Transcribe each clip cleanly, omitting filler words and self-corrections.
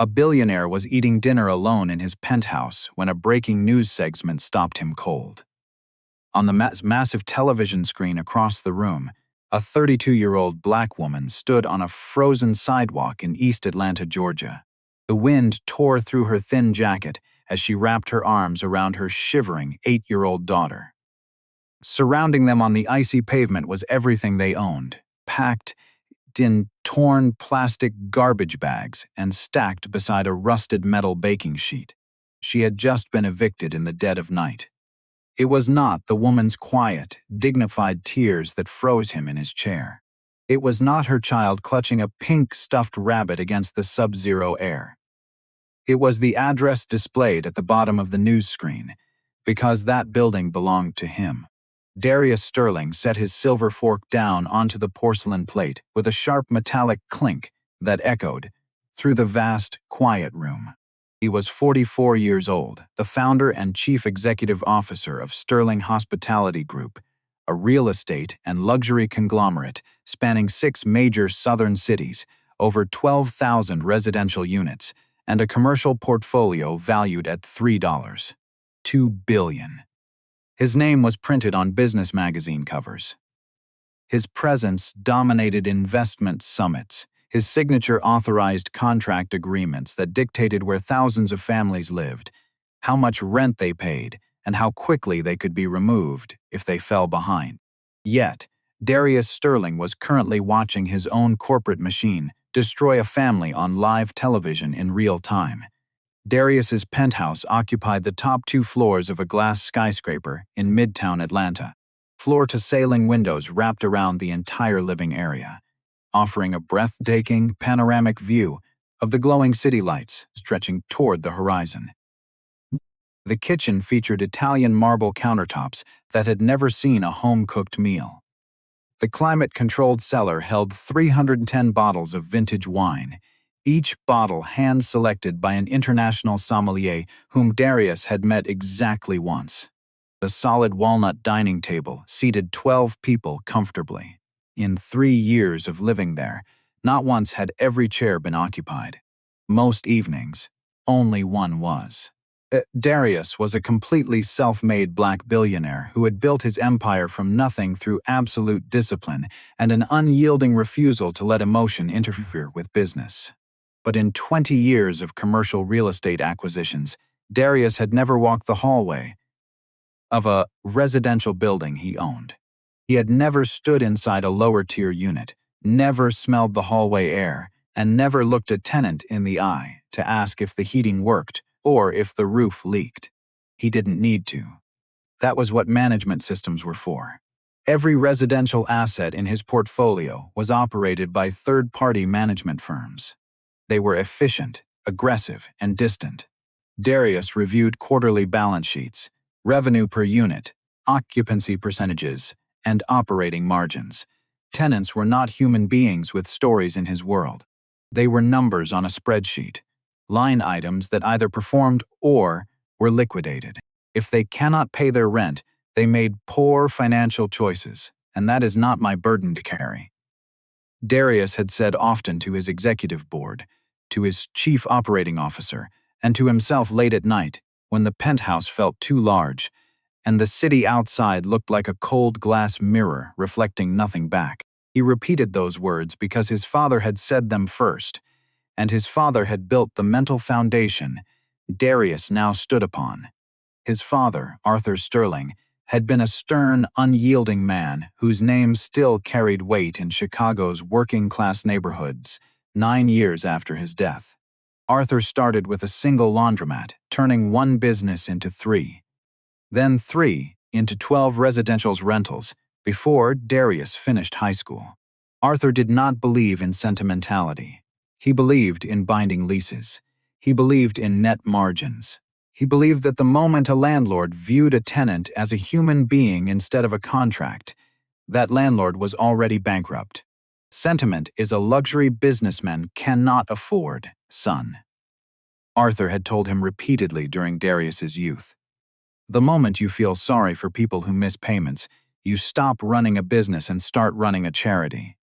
A billionaire was eating dinner alone in his penthouse when a breaking news segment stopped him cold. On the massive television screen across the room, a 32-year-old black woman stood on a frozen sidewalk in East Atlanta, Georgia. The wind tore through her thin jacket as she wrapped her arms around her shivering 8-year-old daughter. Surrounding them on the icy pavement was everything they owned, packed in torn plastic garbage bags and stacked beside a rusted metal baking sheet. She had just been evicted in the dead of night. It was not the woman's quiet, dignified tears that froze him in his chair. It was not her child clutching a pink stuffed rabbit against the sub-zero air. It was the address displayed at the bottom of the news screen, because that building belonged to him. Darius Sterling set his silver fork down onto the porcelain plate with a sharp metallic clink that echoed through the vast, quiet room. He was 44 years old, the founder and chief executive officer of Sterling Hospitality Group, a real estate and luxury conglomerate spanning 6 major southern cities, over 12,000 residential units, and a commercial portfolio valued at $2 billion. His name was printed on business magazine covers. His presence dominated investment summits. His signature authorized contract agreements that dictated where thousands of families lived, how much rent they paid, and how quickly they could be removed if they fell behind. Yet, Darius Sterling was currently watching his own corporate machine destroy a family on live television in real time. Darius's penthouse occupied the top 2 floors of a glass skyscraper in Midtown Atlanta, floor-to-ceiling windows wrapped around the entire living area, offering a breathtaking, panoramic view of the glowing city lights stretching toward the horizon. The kitchen featured Italian marble countertops that had never seen a home-cooked meal. The climate-controlled cellar held 310 bottles of vintage wine, each bottle hand-selected by an international sommelier whom Darius had met exactly once. The solid walnut dining table seated 12 people comfortably. In 3 years of living there, not once had every chair been occupied. Most evenings, only one was. Darius was a completely self-made black billionaire who had built his empire from nothing through absolute discipline and an unyielding refusal to let emotion interfere with business. But in 20 years of commercial real estate acquisitions, Darius had never walked the hallway of a residential building he owned. He had never stood inside a lower-tier unit, never smelled the hallway air, and never looked a tenant in the eye to ask if the heating worked or if the roof leaked. He didn't need to. That was what management systems were for. Every residential asset in his portfolio was operated by third-party management firms. They were efficient, aggressive, and distant. Darius reviewed quarterly balance sheets, revenue per unit, occupancy percentages, and operating margins. Tenants were not human beings with stories in his world. They were numbers on a spreadsheet, line items that either performed or were liquidated. If they cannot pay their rent, they made poor financial choices, and that is not my burden to carry. Darius had said often to his executive board, to his chief operating officer, and to himself late at night when the penthouse felt too large, and the city outside looked like a cold glass mirror reflecting nothing back. He repeated those words because his father had said them first, and his father had built the mental foundation Darius now stood upon. His father, Arthur Sterling, had been a stern, unyielding man whose name still carried weight in Chicago's working-class neighborhoods 9 years after his death. Arthur started with a single laundromat, turning one business into 3. Then 3 into 12 residential rentals before Darius finished high school. Arthur did not believe in sentimentality. He believed in binding leases. He believed in net margins. He believed that the moment a landlord viewed a tenant as a human being instead of a contract, that landlord was already bankrupt. Sentiment is a luxury businessmen cannot afford, son. Arthur had told him repeatedly during Darius's youth. The moment you feel sorry for people who miss payments, you stop running a business and start running a charity.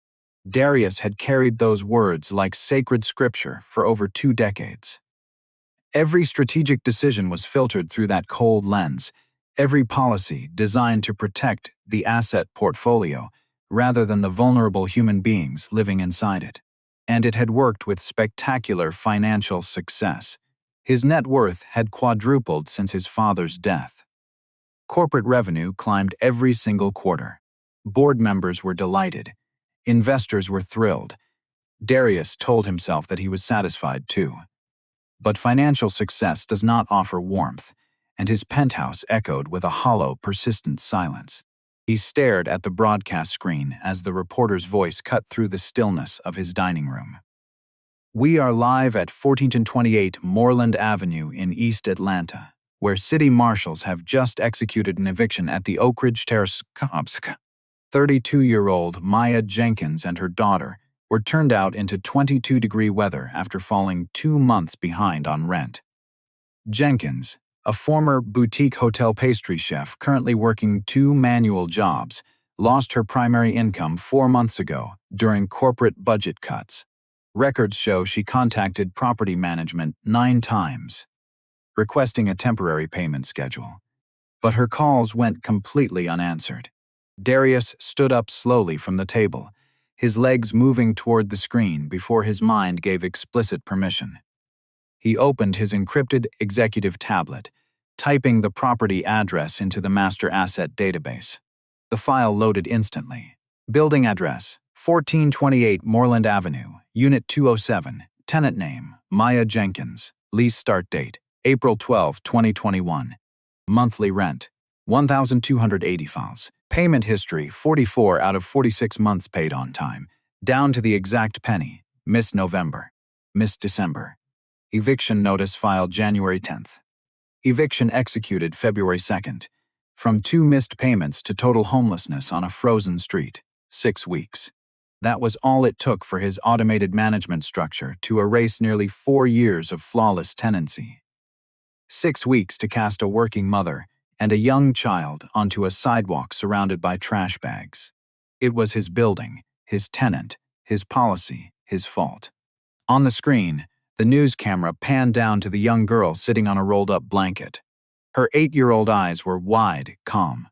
Darius had carried those words like sacred scripture for over 2 decades. Every strategic decision was filtered through that cold lens, every policy designed to protect the asset portfolio rather than the vulnerable human beings living inside it. And it had worked with spectacular financial success. His net worth had quadrupled since his father's death. Corporate revenue climbed every single quarter. Board members were delighted. Investors were thrilled. Darius told himself that he was satisfied too. But financial success does not offer warmth, and his penthouse echoed with a hollow, persistent silence. He stared at the broadcast screen as the reporter's voice cut through the stillness of his dining room. We are live at 1428 Moreland Avenue in East Atlanta, where city marshals have just executed an eviction at the Oak Ridge Terrace. 32-year-old Maya Jenkins and her daughter were turned out into 22-degree weather after falling 2 months behind on rent. Jenkins, a former boutique hotel pastry chef currently working 2 manual jobs, lost her primary income 4 months ago during corporate budget cuts. Records show she contacted property management 9 times, requesting a temporary payment schedule. But her calls went completely unanswered. Darius stood up slowly from the table, his legs moving toward the screen before his mind gave explicit permission. He opened his encrypted executive tablet, typing the property address into the master asset database. The file loaded instantly. Building address, 1428 Moreland Avenue, Unit 207, tenant name, Maya Jenkins, lease start date, April 12, 2021. Monthly rent, $1,280. Payment history, 44 out of 46 months paid on time, down to the exact penny, missed November, missed December. Eviction notice filed January 10th. Eviction executed February 2nd. From 2 missed payments to total homelessness on a frozen street, 6 weeks. That was all it took for his automated management structure to erase nearly 4 years of flawless tenancy. 6 weeks to cast a working mother and a young child onto a sidewalk surrounded by trash bags. It was his building, his tenant, his policy, his fault. On the screen, the news camera panned down to the young girl sitting on a rolled-up blanket. Her 8-year-old eyes were wide, calm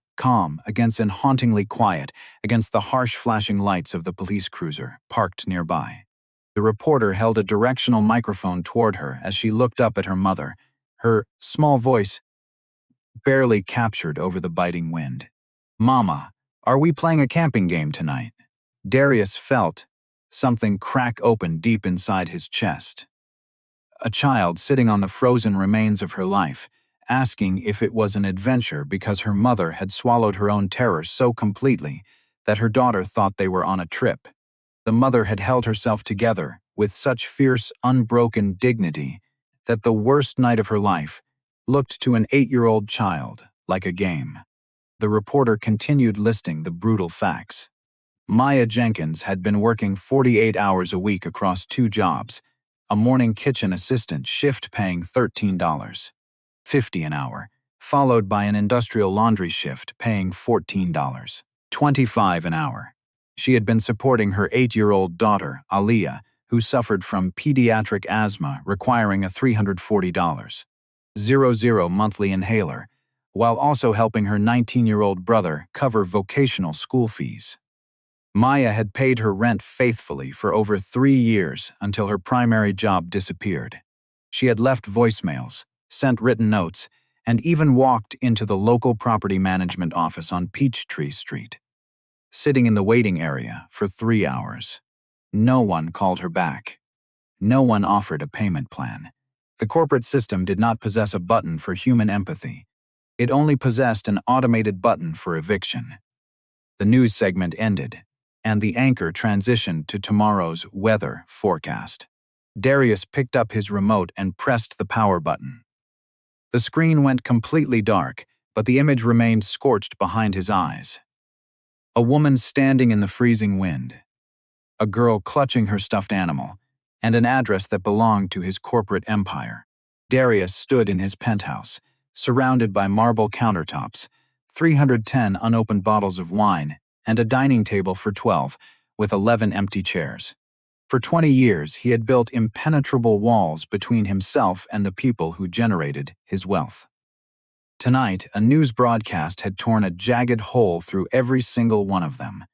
against and hauntingly quiet against the harsh flashing lights of the police cruiser parked nearby. The reporter held a directional microphone toward her as she looked up at her mother, her small voice barely captured over the biting wind. "Mama, are we playing a camping game tonight?" Darius felt something crack open deep inside his chest. A child sitting on the frozen remains of her life, asking if it was an adventure because her mother had swallowed her own terror so completely that her daughter thought they were on a trip. The mother had held herself together with such fierce, unbroken dignity that the worst night of her life looked to an 8-year-old child like a game. The reporter continued listing the brutal facts. Maya Jenkins had been working 48 hours a week across 2 jobs, a morning kitchen assistant shift paying $13.50 an hour, followed by an industrial laundry shift paying $14.25 an hour. She had been supporting her 8-year-old daughter, Aliyah, who suffered from pediatric asthma requiring a $340.00 monthly inhaler, while also helping her 19-year-old brother cover vocational school fees. Maya had paid her rent faithfully for over 3 years until her primary job disappeared. She had left voicemails, sent written notes, and even walked into the local property management office on Peachtree Street, sitting in the waiting area for 3 hours. No one called her back. No one offered a payment plan. The corporate system did not possess a button for human empathy. It only possessed an automated button for eviction. The news segment ended, and the anchor transitioned to tomorrow's weather forecast. Darius picked up his remote and pressed the power button. The screen went completely dark, but the image remained scorched behind his eyes. A woman standing in the freezing wind, a girl clutching her stuffed animal, and an address that belonged to his corporate empire. Darius stood in his penthouse, surrounded by marble countertops, 310 unopened bottles of wine, and a dining table for 12, with 11 empty chairs. For 20 years, he had built impenetrable walls between himself and the people who generated his wealth. Tonight, a news broadcast had torn a jagged hole through every single one of them.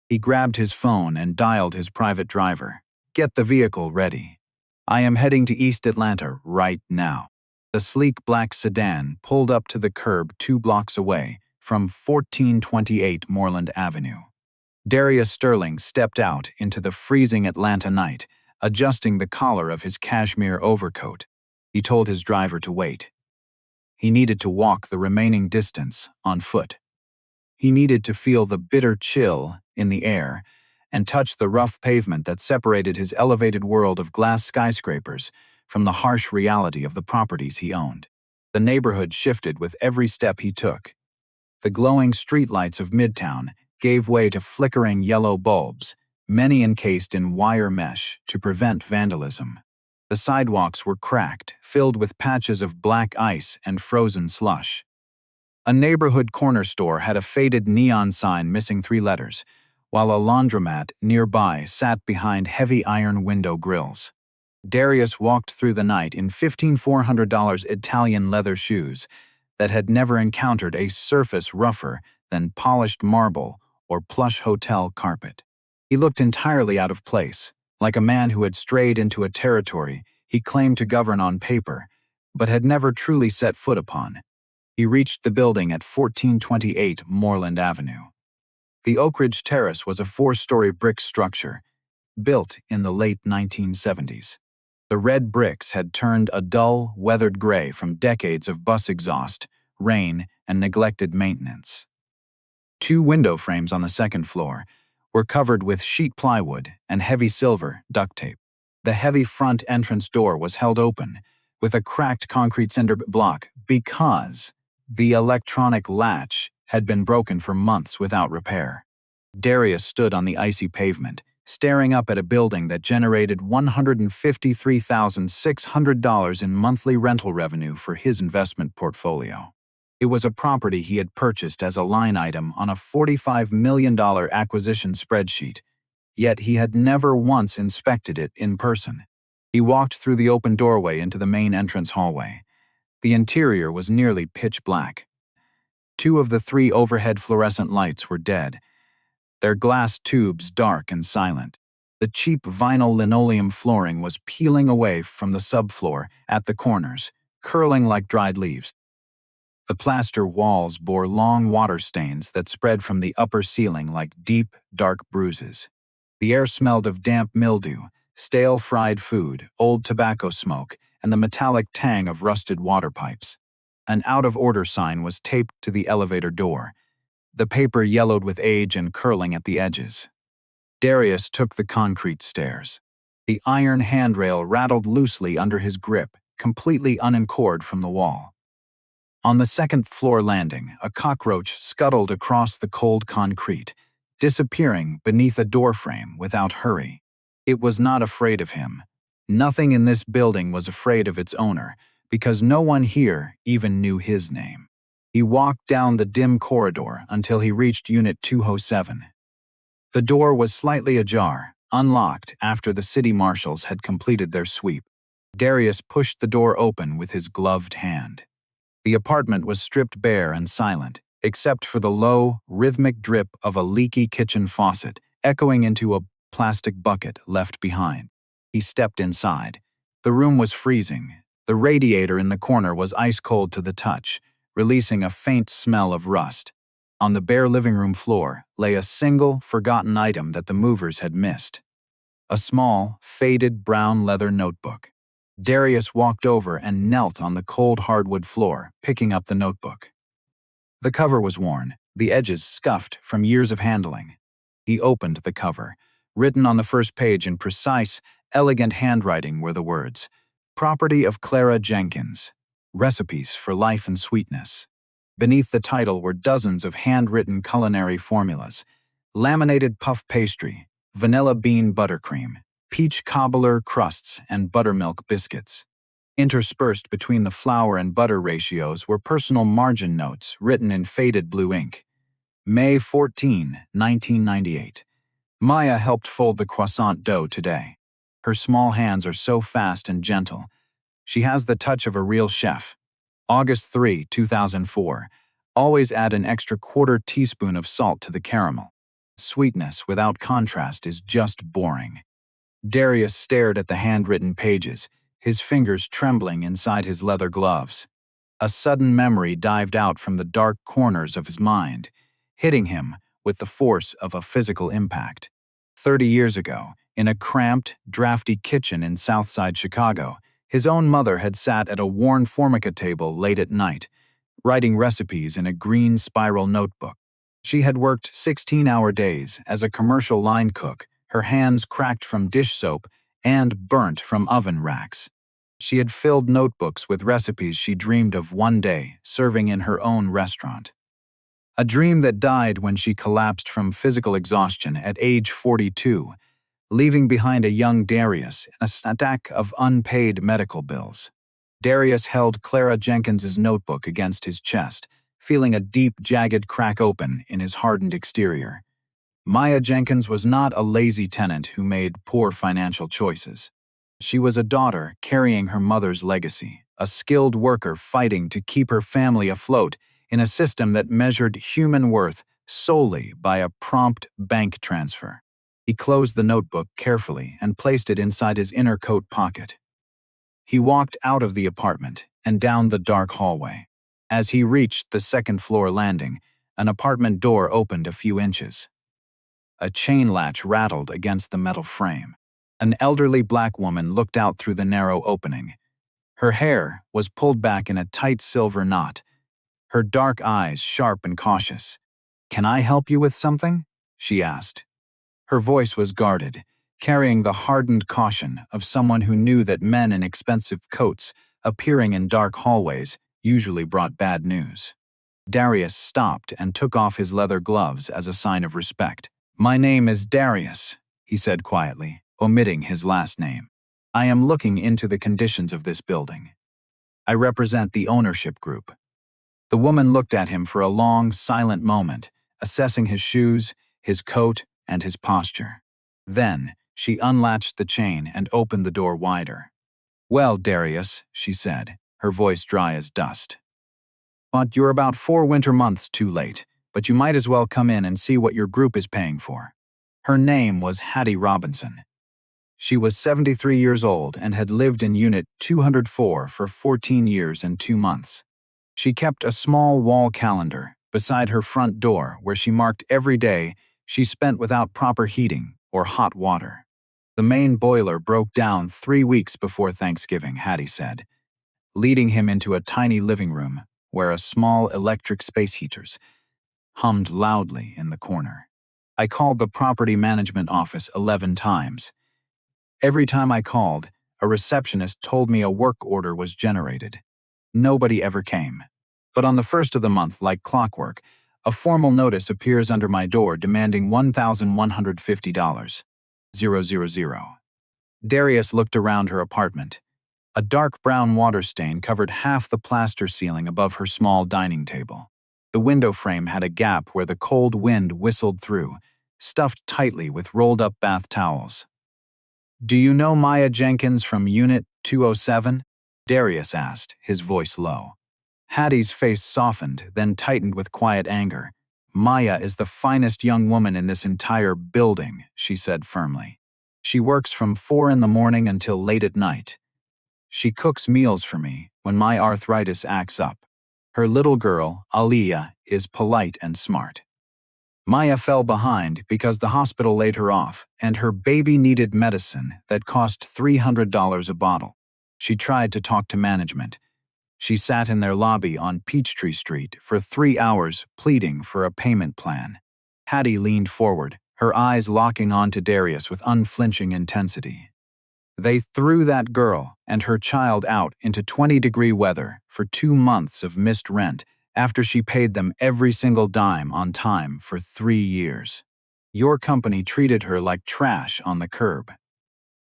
He grabbed his phone and dialed his private driver. "Get the vehicle ready. I am heading to East Atlanta right now." The sleek black sedan pulled up to the curb 2 blocks away from 1428 Moreland Avenue. Darius Sterling stepped out into the freezing Atlanta night, adjusting the collar of his cashmere overcoat. He told his driver to wait. He needed to walk the remaining distance on foot. He needed to feel the bitter chill in the air and touch the rough pavement that separated his elevated world of glass skyscrapers from the harsh reality of the properties he owned. The neighborhood shifted with every step he took. The glowing streetlights of Midtown gave way to flickering yellow bulbs, many encased in wire mesh to prevent vandalism. The sidewalks were cracked, filled with patches of black ice and frozen slush. A neighborhood corner store had a faded neon sign missing 3 letters, while a laundromat nearby sat behind heavy iron window grills. Darius walked through the night in $15,400 Italian leather shoes that had never encountered a surface rougher than polished marble or plush hotel carpet. He looked entirely out of place, like a man who had strayed into a territory he claimed to govern on paper, but had never truly set foot upon. He reached the building at 1428 Moreland Avenue. The Oak Ridge Terrace was a 4-story brick structure, built in the late 1970s. The red bricks had turned a dull, weathered gray from decades of bus exhaust, rain, and neglected maintenance. 2 window frames on the second floor were covered with sheet plywood and heavy silver duct tape. The heavy front entrance door was held open with a cracked concrete cinder block because the electronic latch had been broken for months without repair. Darius stood on the icy pavement, staring up at a building that generated $153,600 in monthly rental revenue for his investment portfolio. It was a property he had purchased as a line item on a $45 million acquisition spreadsheet, yet he had never once inspected it in person. He walked through the open doorway into the main entrance hallway. The interior was nearly pitch black. 2 of the 3 overhead fluorescent lights were dead, their glass tubes dark and silent. The cheap vinyl linoleum flooring was peeling away from the subfloor at the corners, curling like dried leaves. The plaster walls bore long water stains that spread from the upper ceiling like deep, dark bruises. The air smelled of damp mildew, stale fried food, old tobacco smoke, and the metallic tang of rusted water pipes. An out-of-order sign was taped to the elevator door, the paper yellowed with age and curling at the edges. Darius took the concrete stairs. The iron handrail rattled loosely under his grip, completely unanchored from the wall. On the 2nd floor landing, a cockroach scuttled across the cold concrete, disappearing beneath a doorframe without hurry. It was not afraid of him. Nothing in this building was afraid of its owner, because no one here even knew his name. He walked down the dim corridor until he reached Unit 207. The door was slightly ajar, unlocked after the city marshals had completed their sweep. Darius pushed the door open with his gloved hand. The apartment was stripped bare and silent, except for the low, rhythmic drip of a leaky kitchen faucet echoing into a plastic bucket left behind. He stepped inside. The room was freezing. The radiator in the corner was ice cold to the touch, releasing a faint smell of rust. On the bare living room floor lay a single, forgotten item that the movers had missed. A small, faded brown leather notebook. Darius walked over and knelt on the cold hardwood floor, picking up the notebook. The cover was worn, the edges scuffed from years of handling. He opened the cover. Written on the first page in precise, elegant handwriting were the words, "Property of Clara Jenkins. Recipes for Life and Sweetness." Beneath the title were dozens of handwritten culinary formulas: laminated puff pastry, vanilla bean buttercream, peach cobbler crusts, and buttermilk biscuits. Interspersed between the flour and butter ratios were personal margin notes written in faded blue ink. May 14, 1998. Maya helped fold the croissant dough today. Her small hands are so fast and gentle. She has the touch of a real chef. August 3, 2004. Always add an extra quarter teaspoon of salt to the caramel. Sweetness without contrast is just boring. Darius stared at the handwritten pages, his fingers trembling inside his leather gloves. A sudden memory dived out from the dark corners of his mind, hitting him with the force of a physical impact. 30 years ago, in a cramped, drafty kitchen in Southside Chicago, his own mother had sat at a worn formica table late at night, writing recipes in a green spiral notebook. She had worked 16-hour days as a commercial line cook, her hands cracked from dish soap and burnt from oven racks. She had filled notebooks with recipes she dreamed of one day serving in her own restaurant. A dream that died when she collapsed from physical exhaustion at age 42, leaving behind a young Darius and a stack of unpaid medical bills. Darius held Clara Jenkins's notebook against his chest, feeling a deep, jagged crack open in his hardened exterior. Maya Jenkins was not a lazy tenant who made poor financial choices. She was a daughter carrying her mother's legacy, a skilled worker fighting to keep her family afloat in a system that measured human worth solely by a prompt bank transfer. He closed the notebook carefully and placed it inside his inner coat pocket. He walked out of the apartment and down the dark hallway. As he reached the second-floor landing, an apartment door opened a few inches. A chain latch rattled against the metal frame. An elderly black woman looked out through the narrow opening. Her hair was pulled back in a tight silver knot, her dark eyes sharp and cautious. "Can I help you with something?" she asked. Her voice was guarded, carrying the hardened caution of someone who knew that men in expensive coats appearing in dark hallways usually brought bad news. Darius stopped and took off his leather gloves as a sign of respect. "My name is Darius," he said quietly, omitting his last name. "I am looking into the conditions of this building. I represent the ownership group." The woman looked at him for a long, silent moment, assessing his shoes, his coat, and his posture. Then, she unlatched the chain and opened the door wider. "Well, Darius," she said, her voice dry as dust. "But you're about 4 winter months too late, but you might as well come in and see what your group is paying for." Her name was Hattie Robinson. She was 73 years old and had lived in Unit 204 for 14 years and 2 months. She kept a small wall calendar beside her front door where she marked every day she spent without proper heating or hot water. The main boiler broke down 3 weeks before Thanksgiving, Hattie said, leading him into a tiny living room where a small electric space heaters hummed loudly in the corner. "I called the property management office 11 times. Every time I called, a receptionist told me a work order was generated. Nobody ever came. But on the first of the month, like clockwork, a formal notice appears under my door demanding $1,150. 000. Darius looked around her apartment. A dark brown water stain covered half the plaster ceiling above her small dining table. The window frame had a gap where the cold wind whistled through, stuffed tightly with rolled-up bath towels. "Do you know Maya Jenkins from Unit 207? Darius asked, his voice low. Hattie's face softened, then tightened with quiet anger. "Maya is the finest young woman in this entire building," she said firmly. "She works from 4 in the morning until late at night. She cooks meals for me when my arthritis acts up. Her little girl, Aliyah, is polite and smart. Maya fell behind because the hospital laid her off, and her baby needed medicine that cost $300 a bottle. She tried to talk to management. She sat in their lobby on Peachtree Street for 3 hours pleading for a payment plan." Hattie leaned forward, her eyes locking onto Darius with unflinching intensity. "They threw that girl and her child out into 20-degree weather for 2 months of missed rent after she paid them every single dime on time for 3 years. Your company treated her like trash on the curb.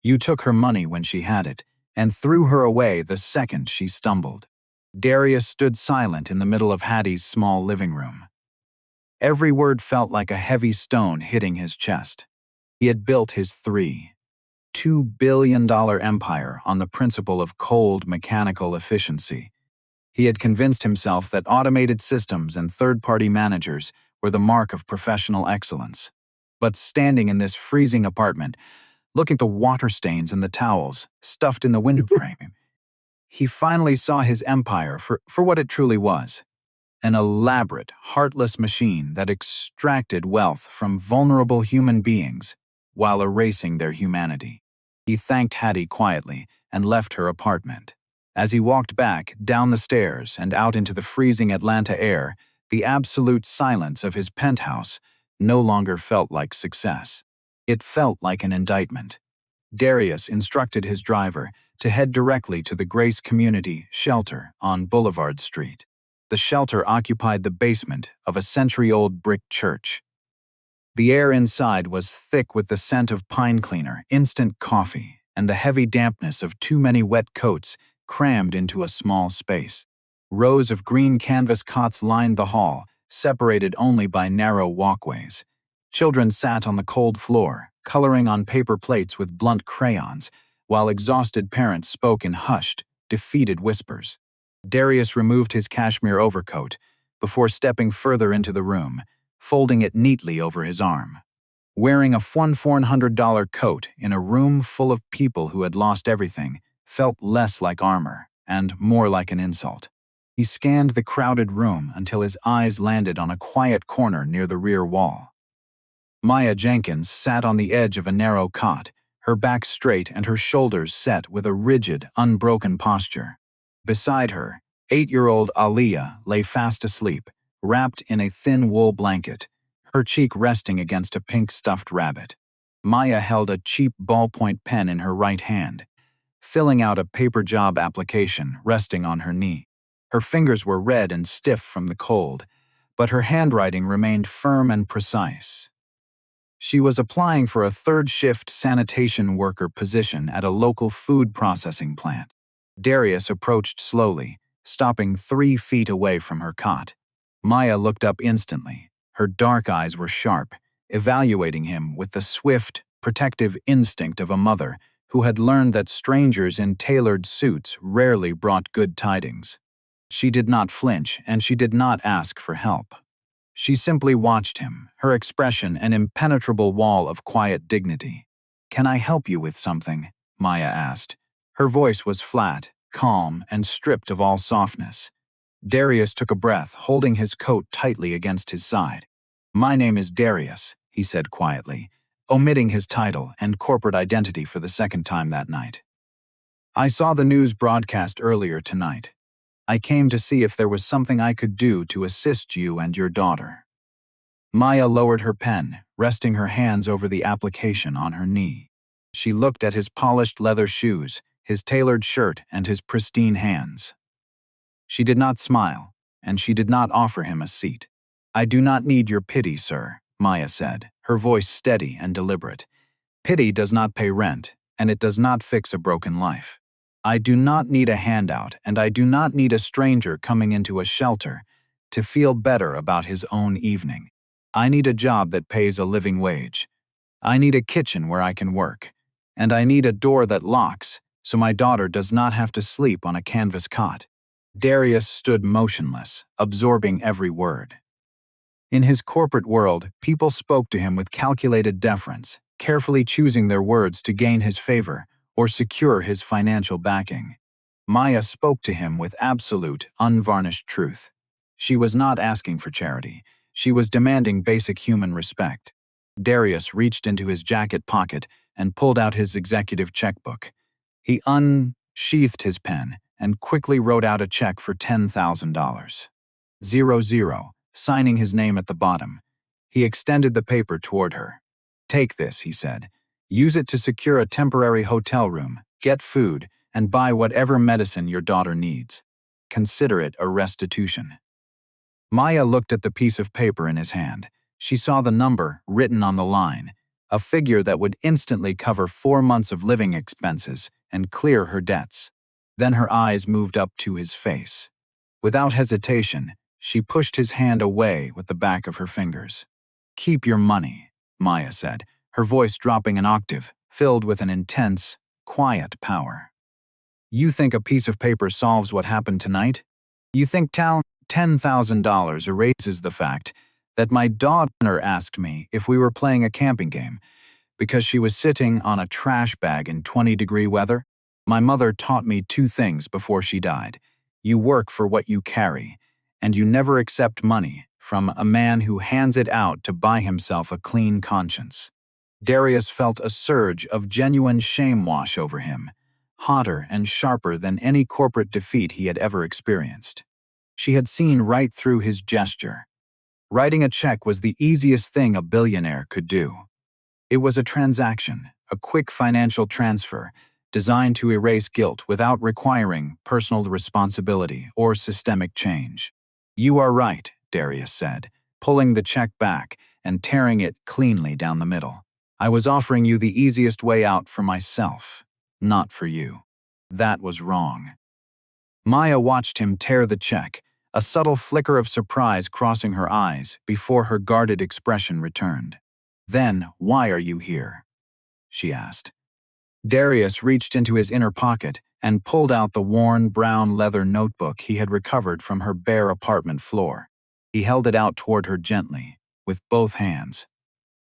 You took her money when she had it and threw her away the second she stumbled." Darius stood silent in the middle of Hattie's small living room. Every word felt like a heavy stone hitting his chest. He had built his $2 billion empire on the principle of cold, mechanical efficiency. He had convinced himself that automated systems and third-party managers were the mark of professional excellence. But standing in this freezing apartment, looking at the water stains and the towels stuffed in the window frame, he finally saw his empire for what it truly was. An elaborate, heartless machine that extracted wealth from vulnerable human beings while erasing their humanity. He thanked Hattie quietly and left her apartment. As he walked back, down the stairs, and out into the freezing Atlanta air, the absolute silence of his penthouse no longer felt like success. It felt like an indictment. Darius instructed his driver to head directly to the Grace Community Shelter on Boulevard Street. The shelter occupied the basement of a century-old brick church. The air inside was thick with the scent of pine cleaner, instant coffee, and the heavy dampness of too many wet coats crammed into a small space. Rows of green canvas cots lined the hall, separated only by narrow walkways. Children sat on the cold floor, coloring on paper plates with blunt crayons, while exhausted parents spoke in hushed, defeated whispers. Darius removed his cashmere overcoat before stepping further into the room, folding it neatly over his arm. Wearing a $400 coat in a room full of people who had lost everything felt less like armor and more like an insult. He scanned the crowded room until his eyes landed on a quiet corner near the rear wall. Maya Jenkins sat on the edge of a narrow cot, her back straight and her shoulders set with a rigid, unbroken posture. Beside her, 8-year-old Aliyah lay fast asleep, wrapped in a thin wool blanket, her cheek resting against a pink stuffed rabbit. Maya held a cheap ballpoint pen in her right hand, filling out a paper job application resting on her knee. Her fingers were red and stiff from the cold, but her handwriting remained firm and precise. She was applying for a third-shift sanitation worker position at a local food processing plant. Darius approached slowly, stopping 3 feet away from her cot. Maya looked up instantly. Her dark eyes were sharp, evaluating him with the swift, protective instinct of a mother who had learned that strangers in tailored suits rarely brought good tidings. She did not flinch, and she did not ask for help. She simply watched him, her expression an impenetrable wall of quiet dignity. "Can I help you with something?" Maya asked. Her voice was flat, calm, and stripped of all softness. Darius took a breath, holding his coat tightly against his side. "My name is Darius," he said quietly, omitting his title and corporate identity for the second time that night. "I saw the news broadcast earlier tonight. I came to see if there was something I could do to assist you and your daughter." Maya lowered her pen, resting her hands over the application on her knee. She looked at his polished leather shoes, his tailored shirt, and his pristine hands. She did not smile, and she did not offer him a seat. "I do not need your pity, sir," Maya said, her voice steady and deliberate. "Pity does not pay rent, and it does not fix a broken life. I do not need a handout, and I do not need a stranger coming into a shelter to feel better about his own evening. I need a job that pays a living wage. I need a kitchen where I can work, and I need a door that locks so my daughter does not have to sleep on a canvas cot." Darius stood motionless, absorbing every word. In his corporate world, people spoke to him with calculated deference, carefully choosing their words to gain his favor or secure his financial backing. Maya spoke to him with absolute, unvarnished truth. She was not asking for charity. She was demanding basic human respect. Darius reached into his jacket pocket and pulled out his executive checkbook. He unsheathed his pen and quickly wrote out a check for $10,000. 00, signing his name at the bottom. He extended the paper toward her. "Take this," he said. "Use it to secure a temporary hotel room, get food, and buy whatever medicine your daughter needs. Consider it a restitution." Maya looked at the piece of paper in his hand. She saw the number written on the line, a figure that would instantly cover 4 months of living expenses and clear her debts. Then her eyes moved up to his face. Without hesitation, she pushed his hand away with the back of her fingers. "Keep your money," Maya said, her voice dropping an octave, filled with an intense, quiet power. You think a piece of paper solves what happened tonight? You think $10,000 erases the fact that my daughter asked me if we were playing a camping game because she was sitting on a trash bag in 20-degree weather? My mother taught me two things before she died. You work for what you carry, and you never accept money from a man who hands it out to buy himself a clean conscience. Darius felt a surge of genuine shame wash over him, hotter and sharper than any corporate defeat he had ever experienced. She had seen right through his gesture. Writing a check was the easiest thing a billionaire could do. It was a transaction, a quick financial transfer, designed to erase guilt without requiring personal responsibility or systemic change. You are right, Darius said, pulling the check back and tearing it cleanly down the middle. I was offering you the easiest way out for myself, not for you. That was wrong. Maya watched him tear the check, a subtle flicker of surprise crossing her eyes before her guarded expression returned. Then, why are you here? She asked. Darius reached into his inner pocket and pulled out the worn brown leather notebook he had recovered from her bare apartment floor. He held it out toward her gently, with both hands.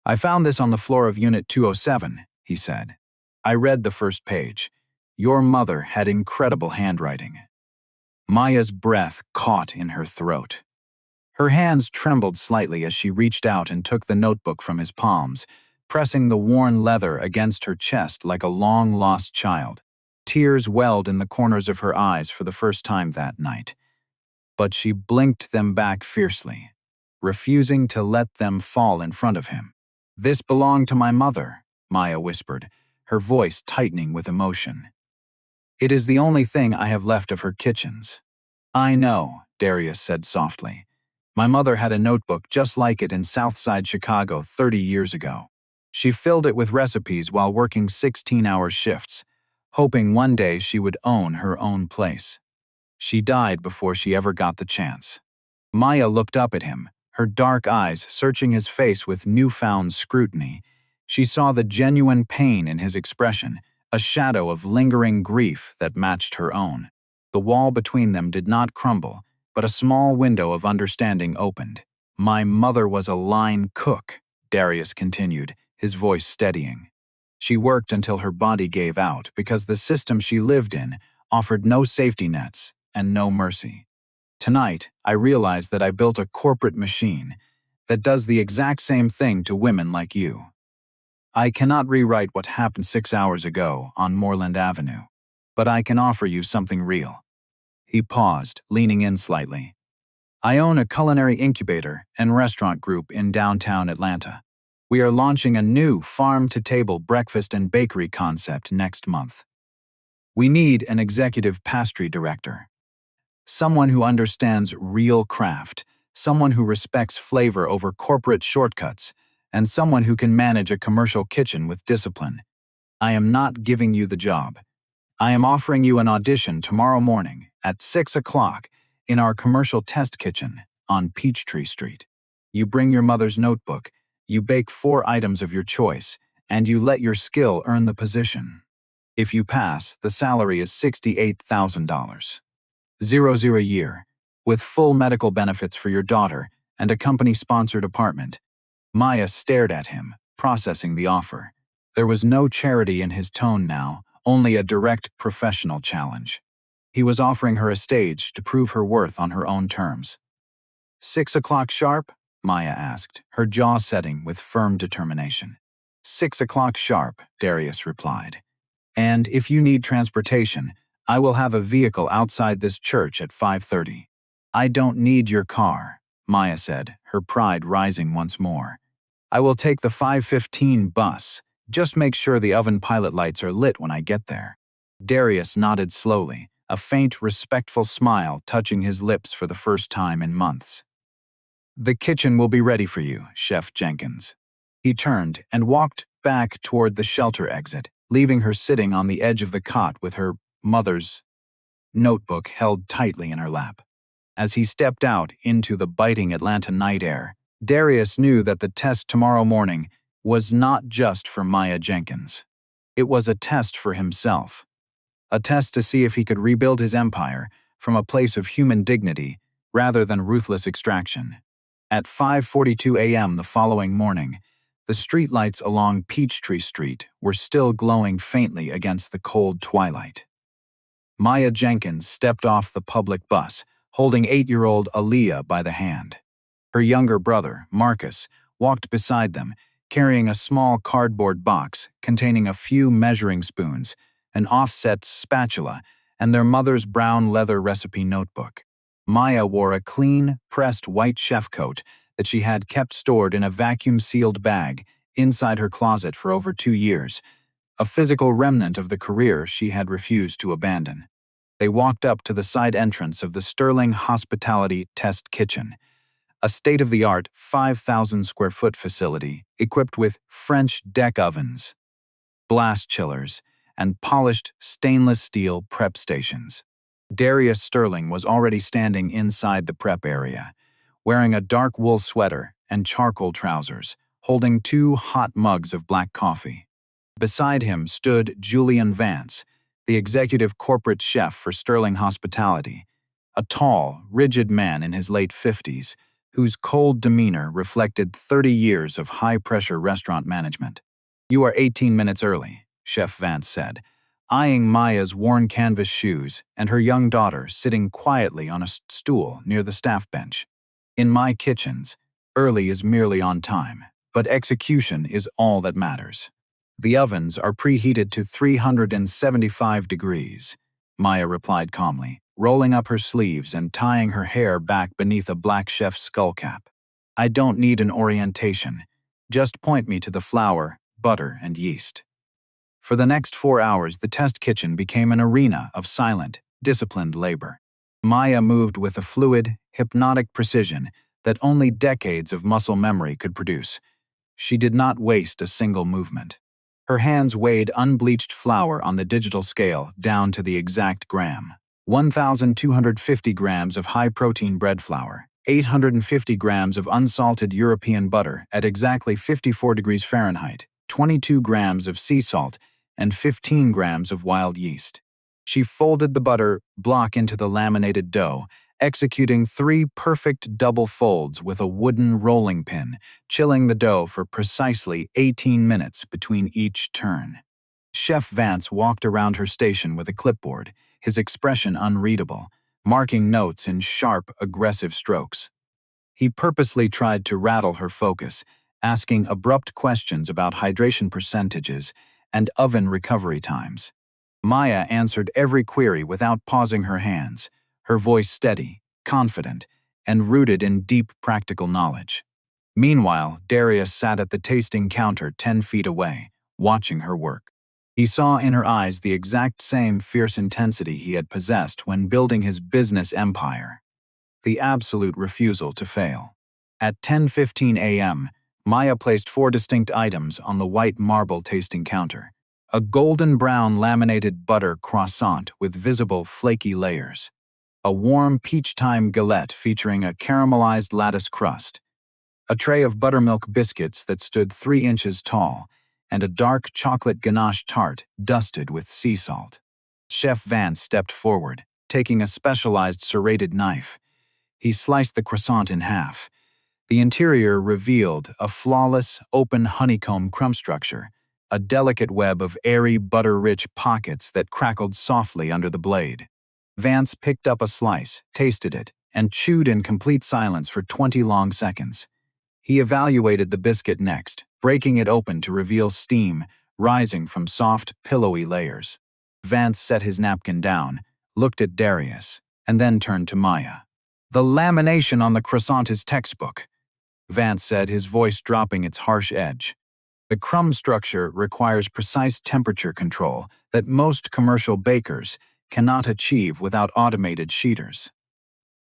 I found this on the floor of Unit 207, he said. I read the first page. Your mother had incredible handwriting. Maya's breath caught in her throat. Her hands trembled slightly as she reached out and took the notebook from his palms, pressing the worn leather against her chest like a long-lost child. Tears welled in the corners of her eyes for the first time that night. But she blinked them back fiercely, refusing to let them fall in front of him. This belonged to my mother, Maya whispered, her voice tightening with emotion. It is the only thing I have left of her kitchens. I know, Darius said softly. My mother had a notebook just like it in Southside Chicago 30 years ago. She filled it with recipes while working 16-hour shifts, hoping one day she would own her own place. She died before she ever got the chance. Maya looked up at him, her dark eyes searching his face with newfound scrutiny. She saw the genuine pain in his expression, a shadow of lingering grief that matched her own. The wall between them did not crumble, but a small window of understanding opened. My mother was a line cook, Darius continued, his voice steadying. She worked until her body gave out because the system she lived in offered no safety nets and no mercy. Tonight, I realized that I built a corporate machine that does the exact same thing to women like you. I cannot rewrite what happened 6 hours ago on Moreland Avenue, but I can offer you something real. He paused, leaning in slightly. I own a culinary incubator and restaurant group in downtown Atlanta. We are launching a new farm-to-table breakfast and bakery concept next month. We need an executive pastry director. Someone who understands real craft, someone who respects flavor over corporate shortcuts, and someone who can manage a commercial kitchen with discipline. I am not giving you the job. I am offering you an audition tomorrow morning at 6 o'clock in our commercial test kitchen on Peachtree Street. You bring your mother's notebook, you bake 4 items of your choice, and you let your skill earn the position. If you pass, the salary is $68,000. 0 a year, with full medical benefits for your daughter and a company-sponsored apartment. Maya stared at him, processing the offer. There was no charity in his tone now, only a direct professional challenge. He was offering her a stage to prove her worth on her own terms. 6 o'clock sharp? Maya asked, her jaw setting with firm determination. 6 o'clock sharp, Darius replied. And if you need transportation, I will have a vehicle outside this church at 5:30. I don't need your car, Maya said, her pride rising once more. I will take the 5:15 bus. Just make sure the oven pilot lights are lit when I get there. Darius nodded slowly, a faint, respectful smile touching his lips for the first time in months. The kitchen will be ready for you, Chef Jenkins. He turned and walked back toward the shelter exit, leaving her sitting on the edge of the cot with her mother's notebook held tightly in her lap. As he stepped out into the biting Atlanta night air, Darius knew that the test tomorrow morning was not just for Maya Jenkins. It was a test for himself. A test to see if he could rebuild his empire from a place of human dignity rather than ruthless extraction. At 5:42 a.m. the following morning, the streetlights along Peachtree Street were still glowing faintly against the cold twilight. Maya Jenkins stepped off the public bus, holding 8-year-old Aaliyah by the hand. Her younger brother, Marcus, walked beside them, carrying a small cardboard box containing a few measuring spoons, an offset spatula, and their mother's brown leather recipe notebook. Maya wore a clean, pressed white chef coat that she had kept stored in a vacuum-sealed bag inside her closet for over 2 years, a physical remnant of the career she had refused to abandon. They walked up to the side entrance of the Sterling Hospitality Test Kitchen, a state-of-the-art 5,000-square-foot facility equipped with French deck ovens, blast chillers, and polished stainless steel prep stations. Darius Sterling was already standing inside the prep area, wearing a dark wool sweater and charcoal trousers, holding 2 hot mugs of black coffee. Beside him stood Julian Vance, the executive corporate chef for Sterling Hospitality, a tall, rigid man in his late 50s, whose cold demeanor reflected 30 years of high-pressure restaurant management. "You are 18 minutes early," Chef Vance said, eyeing Maya's worn canvas shoes and her young daughter sitting quietly on a stool near the staff bench. "In my kitchens, early is merely on time, but execution is all that matters. The ovens are preheated to 375 degrees, Maya replied calmly, rolling up her sleeves and tying her hair back beneath a black chef's skullcap. "I don't need an orientation. Just point me to the flour, butter, and yeast." For the next 4 hours, the test kitchen became an arena of silent, disciplined labor. Maya moved with a fluid, hypnotic precision that only decades of muscle memory could produce. She did not waste a single movement. Her hands weighed unbleached flour on the digital scale down to the exact gram. 1,250 grams of high-protein bread flour, 850 grams of unsalted European butter at exactly 54 degrees Fahrenheit, 22 grams of sea salt, and 15 grams of wild yeast. She folded the butter block into the laminated dough, executing 3 perfect double folds with a wooden rolling pin, chilling the dough for precisely 18 minutes between each turn. Chef Vance walked around her station with a clipboard, his expression unreadable, marking notes in sharp, aggressive strokes. He purposely tried to rattle her focus, asking abrupt questions about hydration percentages and oven recovery times. Maya answered every query without pausing her hands, her voice steady, confident, and rooted in deep practical knowledge. Meanwhile, Darius sat at the tasting counter 10 feet away, watching her work. He saw in her eyes the exact same fierce intensity he had possessed when building his business empire. The absolute refusal to fail. At 10:15 a.m., Maya placed 4 distinct items on the white marble tasting counter. A golden brown laminated butter croissant with visible flaky layers. A warm peach thyme galette featuring a caramelized lattice crust. A tray of buttermilk biscuits that stood 3 inches tall, and a dark chocolate ganache tart dusted with sea salt. Chef Vance stepped forward, taking a specialized serrated knife. He sliced the croissant in half. The interior revealed a flawless, open honeycomb crumb structure, a delicate web of airy, butter-rich pockets that crackled softly under the blade. Vance picked up a slice, tasted it, and chewed in complete silence for 20 long seconds. He evaluated the biscuit next, breaking it open to reveal steam rising from soft, pillowy layers. Vance set his napkin down, looked at Darius, and then turned to Maya. "The lamination on the croissant is textbook," Vance said, his voice dropping its harsh edge. "The crumb structure requires precise temperature control that most commercial bakers cannot achieve without automated sheeters.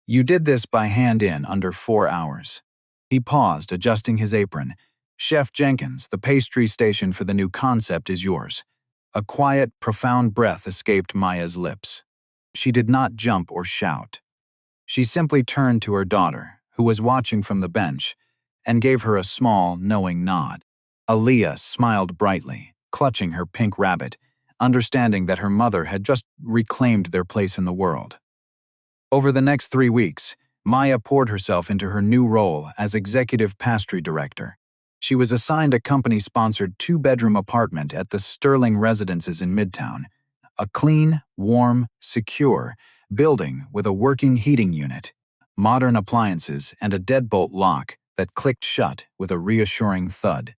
You did this by hand in under 4 hours." He paused, adjusting his apron. "Chef Jenkins, the pastry station for the new concept is yours." A quiet, profound breath escaped Maya's lips. She did not jump or shout. She simply turned to her daughter, who was watching from the bench, and gave her a small, knowing nod. Aaliyah smiled brightly, clutching her pink rabbit, understanding that her mother had just reclaimed their place in the world. Over the next 3 weeks, Maya poured herself into her new role as executive pastry director. She was assigned a company-sponsored 2-bedroom apartment at the Sterling Residences in Midtown, a clean, warm, secure building with a working heating unit, modern appliances, and a deadbolt lock that clicked shut with a reassuring thud.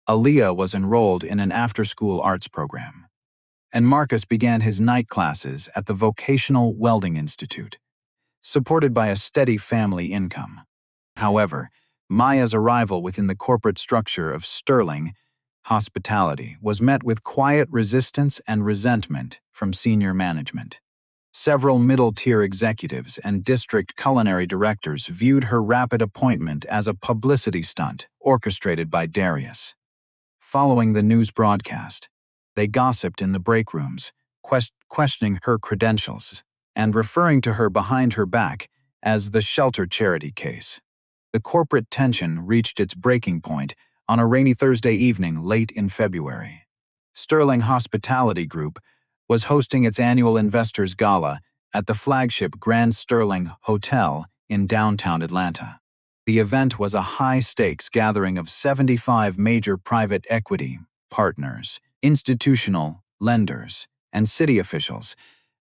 Aaliyah was enrolled in an after-school arts program, and Marcus began his night classes at the Vocational Welding Institute, supported by a steady family income. However, Maya's arrival within the corporate structure of Sterling Hospitality was met with quiet resistance and resentment from senior management. Several middle-tier executives and district culinary directors viewed her rapid appointment as a publicity stunt orchestrated by Darius. Following the news broadcast, they gossiped in the break rooms, questioning her credentials and referring to her behind her back as the shelter charity case. The corporate tension reached its breaking point on a rainy Thursday evening late in February. Sterling Hospitality Group was hosting its annual Investors Gala at the flagship Grand Sterling Hotel in downtown Atlanta. The event was a high-stakes gathering of 75 major private equity partners, institutional lenders, and city officials,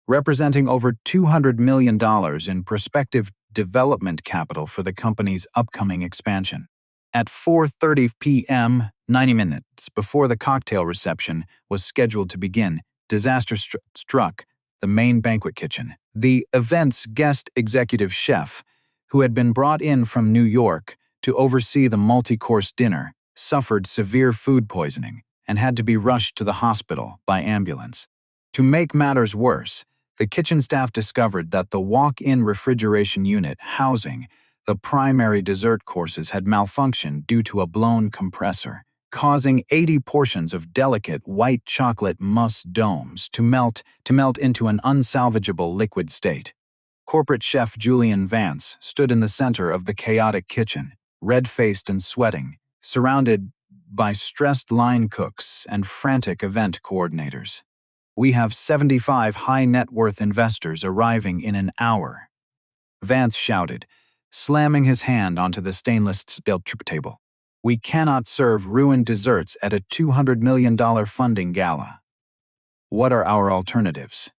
representing over $200 million in prospective development capital for the company's upcoming expansion. At 4:30 p.m., 90 minutes before the cocktail reception was scheduled to begin, disaster struck the main banquet kitchen. The event's guest executive chef, who had been brought in from New York to oversee the multi-course dinner, suffered severe food poisoning and had to be rushed to the hospital by ambulance. To make matters worse, the kitchen staff discovered that the walk-in refrigeration unit housing the primary dessert courses had malfunctioned due to a blown compressor, causing 80 portions of delicate white chocolate mousse domes to melt into an unsalvageable liquid state. Corporate chef Julian Vance stood in the center of the chaotic kitchen, red-faced and sweating, surrounded by stressed line cooks and frantic event coordinators. "We have 75 high-net-worth investors arriving in an hour," Vance shouted, slamming his hand onto the stainless steel table. "We cannot serve ruined desserts at a $200 million funding gala. What are our alternatives?"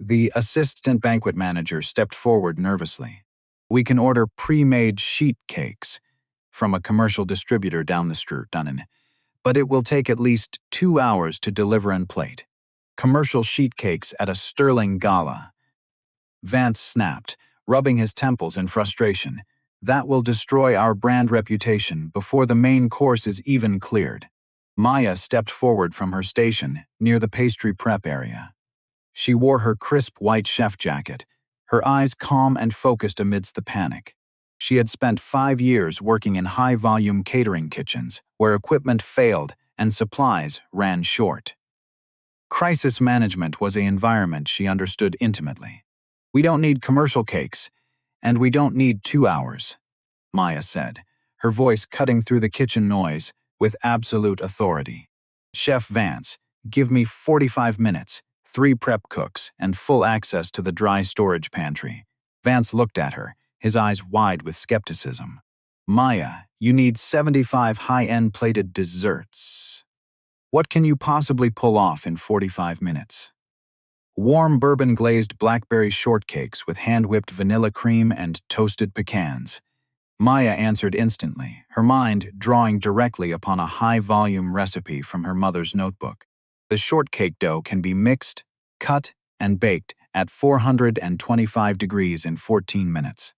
The assistant banquet manager stepped forward nervously. "We can order pre-made sheet cakes from a commercial distributor down the street, but it will take at least 2 hours to deliver and plate. Commercial sheet cakes at a Sterling gala." Vance snapped, rubbing his temples in frustration. "That will destroy our brand reputation before the main course is even cleared." Maya stepped forward from her station near the pastry prep area. She wore her crisp white chef jacket, her eyes calm and focused amidst the panic. She had spent 5 years working in high-volume catering kitchens where equipment failed and supplies ran short. Crisis management was an environment she understood intimately. "We don't need commercial cakes, and we don't need 2 hours," Maya said, her voice cutting through the kitchen noise with absolute authority. "Chef Vance, give me 45 minutes, 3 prep cooks, and full access to the dry storage pantry." Vance looked at her, his eyes wide with skepticism. "Maya, you need 75 high-end plated desserts. What can you possibly pull off in 45 minutes? Warm bourbon-glazed blackberry shortcakes with hand-whipped vanilla cream and toasted pecans." Maya answered instantly, her mind drawing directly upon a high-volume recipe from her mother's notebook. "The shortcake dough can be mixed, cut, and baked at 425 degrees in 14 minutes.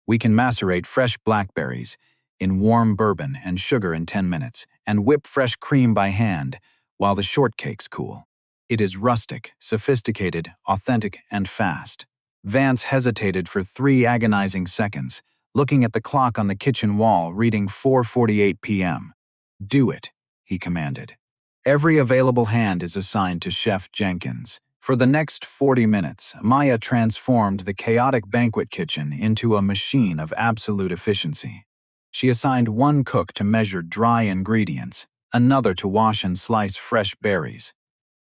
We can macerate fresh blackberries in warm bourbon and sugar in 10 minutes and whip fresh cream by hand while the shortcakes cool. It is rustic, sophisticated, authentic, and fast." Vance hesitated for 3 agonizing seconds, looking at the clock on the kitchen wall reading 4:48 p.m. "Do it," he commanded. Every available hand is assigned to Chef Jenkins. For the next 40 minutes, Maya transformed the chaotic banquet kitchen into a machine of absolute efficiency. She assigned 1 cook to measure dry ingredients, another to wash and slice fresh berries,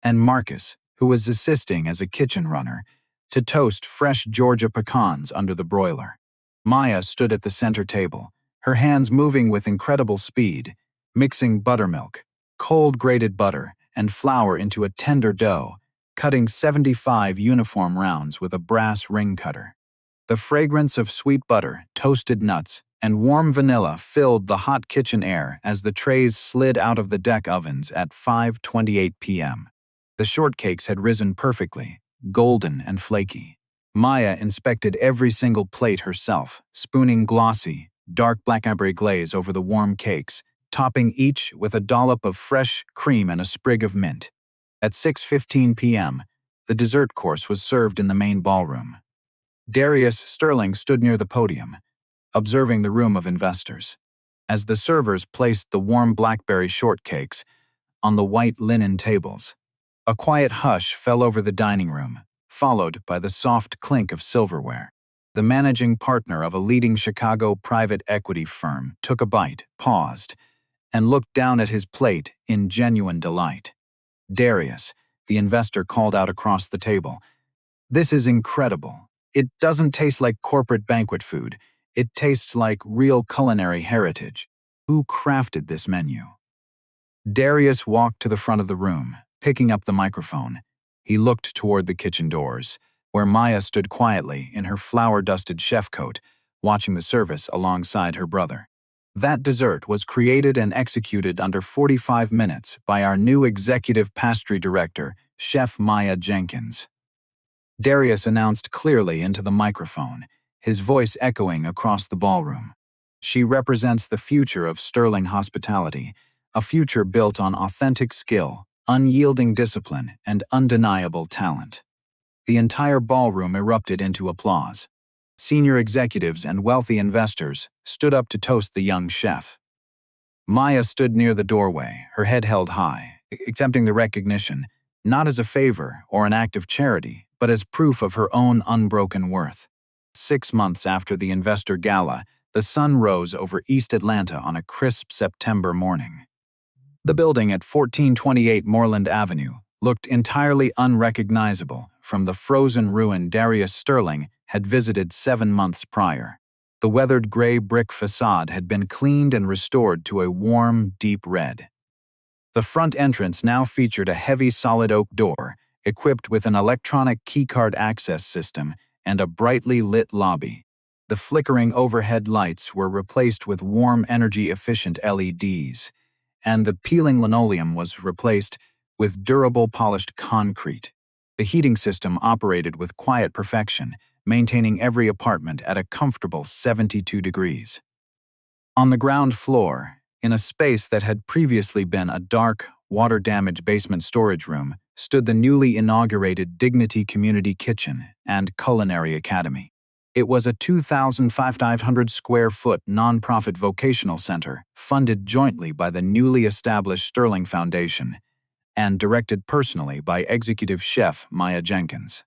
and Marcus, who was assisting as a kitchen runner, to toast fresh Georgia pecans under the broiler. Maya stood at the center table, her hands moving with incredible speed, mixing buttermilk, cold grated butter, and flour into a tender dough, cutting 75 uniform rounds with a brass ring cutter. The fragrance of sweet butter, toasted nuts, and warm vanilla filled the hot kitchen air as the trays slid out of the deck ovens at 5:28 p.m. The shortcakes had risen perfectly, golden and flaky. Maya inspected every single plate herself, spooning glossy, dark blackberry glaze over the warm cakes, topping each with a dollop of fresh cream and a sprig of mint. At 6:15 p.m., the dessert course was served in the main ballroom. Darius Sterling stood near the podium, observing the room of investors. As the servers placed the warm blackberry shortcakes on the white linen tables, a quiet hush fell over the dining room, followed by the soft clink of silverware. The managing partner of a leading Chicago private equity firm took a bite, paused, and looked down at his plate in genuine delight. Darius, the investor, called out across the table, "This is incredible. It doesn't taste like corporate banquet food. It tastes like real culinary heritage. Who crafted this menu?" Darius walked to the front of the room, picking up the microphone. He looked toward the kitchen doors, where Maya stood quietly in her flour-dusted chef coat, watching the service alongside her brother. "That dessert was created and executed under 45 minutes by our new executive pastry director, Chef Maya Jenkins," Darius announced clearly into the microphone, his voice echoing across the ballroom. "She represents the future of Sterling hospitality, a future built on authentic skill, unyielding discipline, and undeniable talent." The entire ballroom erupted into applause. Senior executives and wealthy investors stood up to toast the young chef. Maya stood near the doorway, her head held high, accepting the recognition, not as a favor or an act of charity, but as proof of her own unbroken worth. 6 months after the investor gala, the sun rose over East Atlanta on a crisp September morning. The building at 1428 Moreland Avenue looked entirely unrecognizable from the frozen ruin Darius Sterling had visited 7 months prior. The weathered gray brick facade had been cleaned and restored to a warm, deep red. The front entrance now featured a heavy solid oak door, equipped with an electronic keycard access system and a brightly lit lobby. The flickering overhead lights were replaced with warm, energy-efficient LEDs, and the peeling linoleum was replaced with durable polished concrete. The heating system operated with quiet perfection, maintaining every apartment at a comfortable 72 degrees. On the ground floor, in a space that had previously been a dark, water-damaged basement storage room, stood the newly inaugurated Dignity Community Kitchen and Culinary Academy. It was a 2,500-square-foot nonprofit vocational center funded jointly by the newly established Sterling Foundation and directed personally by executive chef Maya Jenkins.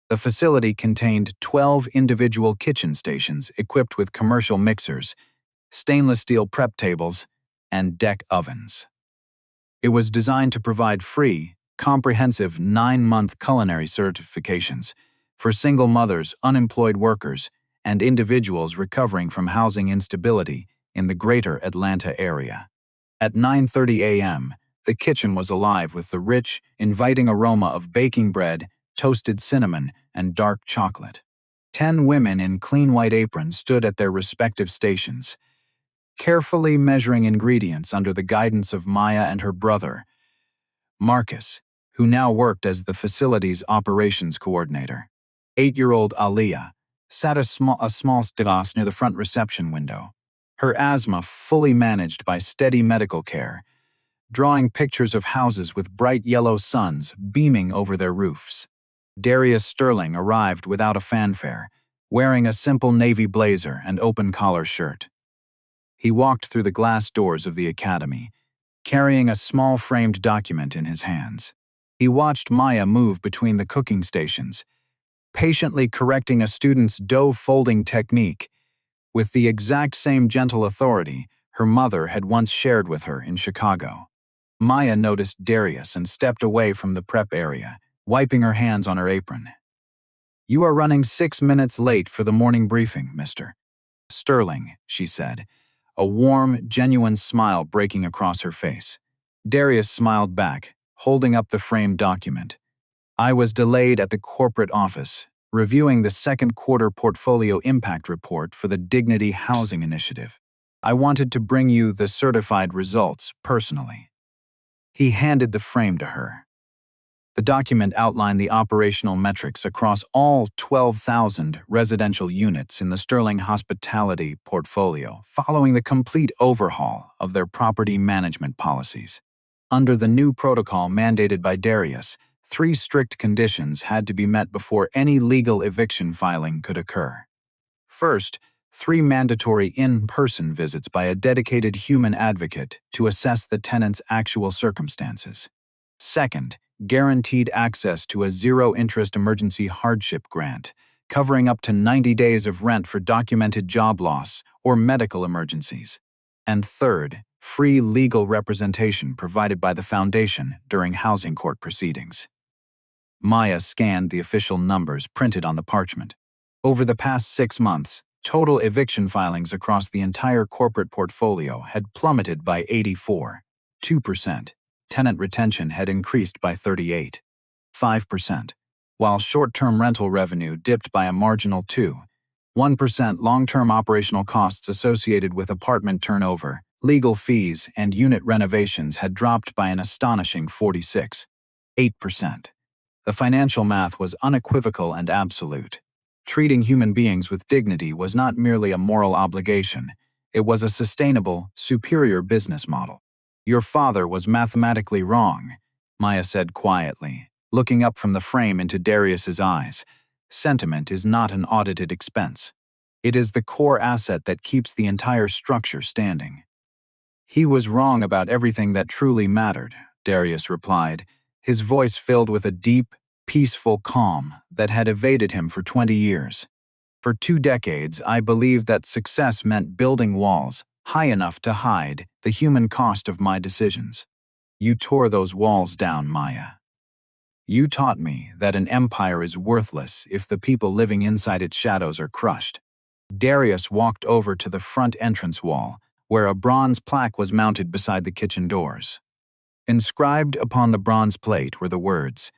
The facility contained 12 individual kitchen stations equipped with commercial mixers, stainless steel prep tables, and deck ovens. It was designed to provide free, comprehensive 9-month culinary certifications for single mothers, unemployed workers, and individuals recovering from housing instability in the greater Atlanta area. At 9:30 a.m., the kitchen was alive with the rich, inviting aroma of baking bread, toasted cinnamon, and dark chocolate. 10 women in clean white aprons stood at their respective stations, carefully measuring ingredients under the guidance of Maya and her brother, Marcus, who now worked as the facility's operations coordinator. 8-year-old Aliyah sat a small glass near the front reception window, her asthma fully managed by steady medical care, drawing pictures of houses with bright yellow suns beaming over their roofs. Darius Sterling arrived without a fanfare, wearing a simple navy blazer and open-collar shirt. He walked through the glass doors of the academy, carrying a small framed document in his hands. He watched Maya move between the cooking stations, patiently correcting a student's dough folding technique with the exact same gentle authority her mother had once shared with her in Chicago. Maya noticed Darius and stepped away from the prep area, wiping her hands on her apron. "You are running 6 minutes late for the morning briefing, Mr. Sterling," she said, a warm, genuine smile breaking across her face. Darius smiled back, holding up the framed document. "I was delayed at the corporate office, reviewing the second quarter portfolio impact report for the Dignity Housing Initiative. I wanted to bring you the certified results personally." He handed the frame to her. The document outlined the operational metrics across all 12,000 residential units in the Sterling Hospitality portfolio, following the complete overhaul of their property management policies. Under the new protocol mandated by Darius, 3 strict conditions had to be met before any legal eviction filing could occur. First, 3 mandatory in-person visits by a dedicated human advocate to assess the tenant's actual circumstances. Second, guaranteed access to a zero-interest emergency hardship grant, covering up to 90 days of rent for documented job loss or medical emergencies. And third, free legal representation provided by the foundation during housing court proceedings. Maya scanned the official numbers printed on the parchment. Over the past 6 months, total eviction filings across the entire corporate portfolio had plummeted by 84.2%. Tenant retention had increased by 38.5%, while short-term rental revenue dipped by a marginal 2.1%. Long-term operational costs associated with apartment turnover, legal fees, and unit renovations had dropped by an astonishing 46.8%. The financial math was unequivocal and absolute. Treating human beings with dignity was not merely a moral obligation, it was a sustainable, superior business model. "Your father was mathematically wrong," Maya said quietly, looking up from the frame into Darius's eyes. "Sentiment is not an audited expense. It is the core asset that keeps the entire structure standing." "He was wrong about everything that truly mattered," Darius replied, his voice filled with a deep, peaceful calm that had evaded him for 20 years. "For 2 decades, I believed that success meant building walls high enough to hide the human cost of my decisions. You tore those walls down, Maya. You taught me that an empire is worthless if the people living inside its shadows are crushed." Darius walked over to the front entrance wall, where a bronze plaque was mounted beside the kitchen doors. Inscribed upon the bronze plate were the words,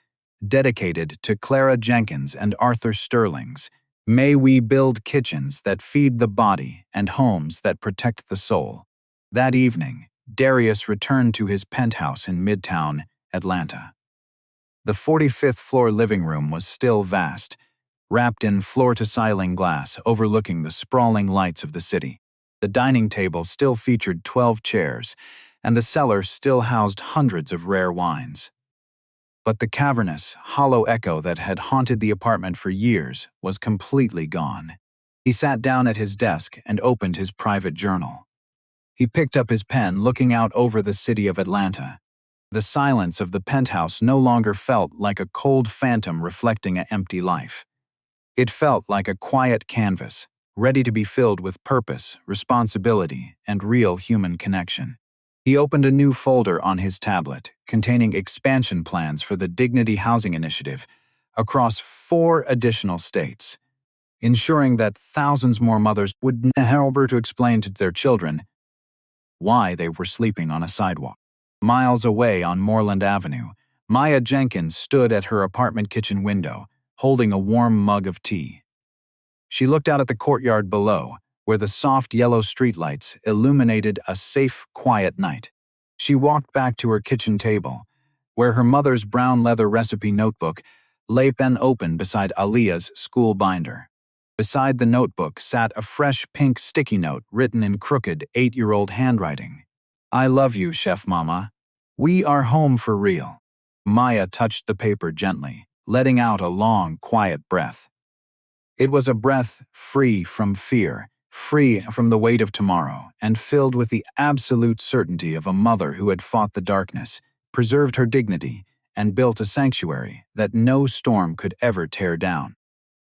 "Dedicated to Clara Jenkins and Arthur Sterling's, may we build kitchens that feed the body and homes that protect the soul." That evening, Darius returned to his penthouse in Midtown, Atlanta. The 45th floor living room was still vast, wrapped in floor-to-ceiling glass overlooking the sprawling lights of the city. The dining table still featured 12 chairs, and the cellar still housed hundreds of rare wines. But the cavernous, hollow echo that had haunted the apartment for years was completely gone. He sat down at his desk and opened his private journal. He picked up his pen, looking out over the city of Atlanta. The silence of the penthouse no longer felt like a cold phantom reflecting an empty life. It felt like a quiet canvas, ready to be filled with purpose, responsibility, and real human connection. He opened a new folder on his tablet, containing expansion plans for the Dignity Housing Initiative across 4 additional states, ensuring that thousands more mothers would never to explain to their children why they were sleeping on a sidewalk. Miles away on Moreland Avenue, Maya Jenkins stood at her apartment kitchen window, holding a warm mug of tea. She looked out at the courtyard below, where the soft yellow streetlights illuminated a safe, quiet night. She walked back to her kitchen table, where her mother's brown leather recipe notebook lay pen open beside Aliyah's school binder. Beside the notebook sat a fresh pink sticky note written in crooked 8-year-old handwriting. "I love you, Chef Mama. We are home for real." Maya touched the paper gently, letting out a long, quiet breath. It was a breath free from fear, free from the weight of tomorrow, and filled with the absolute certainty of a mother who had fought the darkness, preserved her dignity, and built a sanctuary that no storm could ever tear down.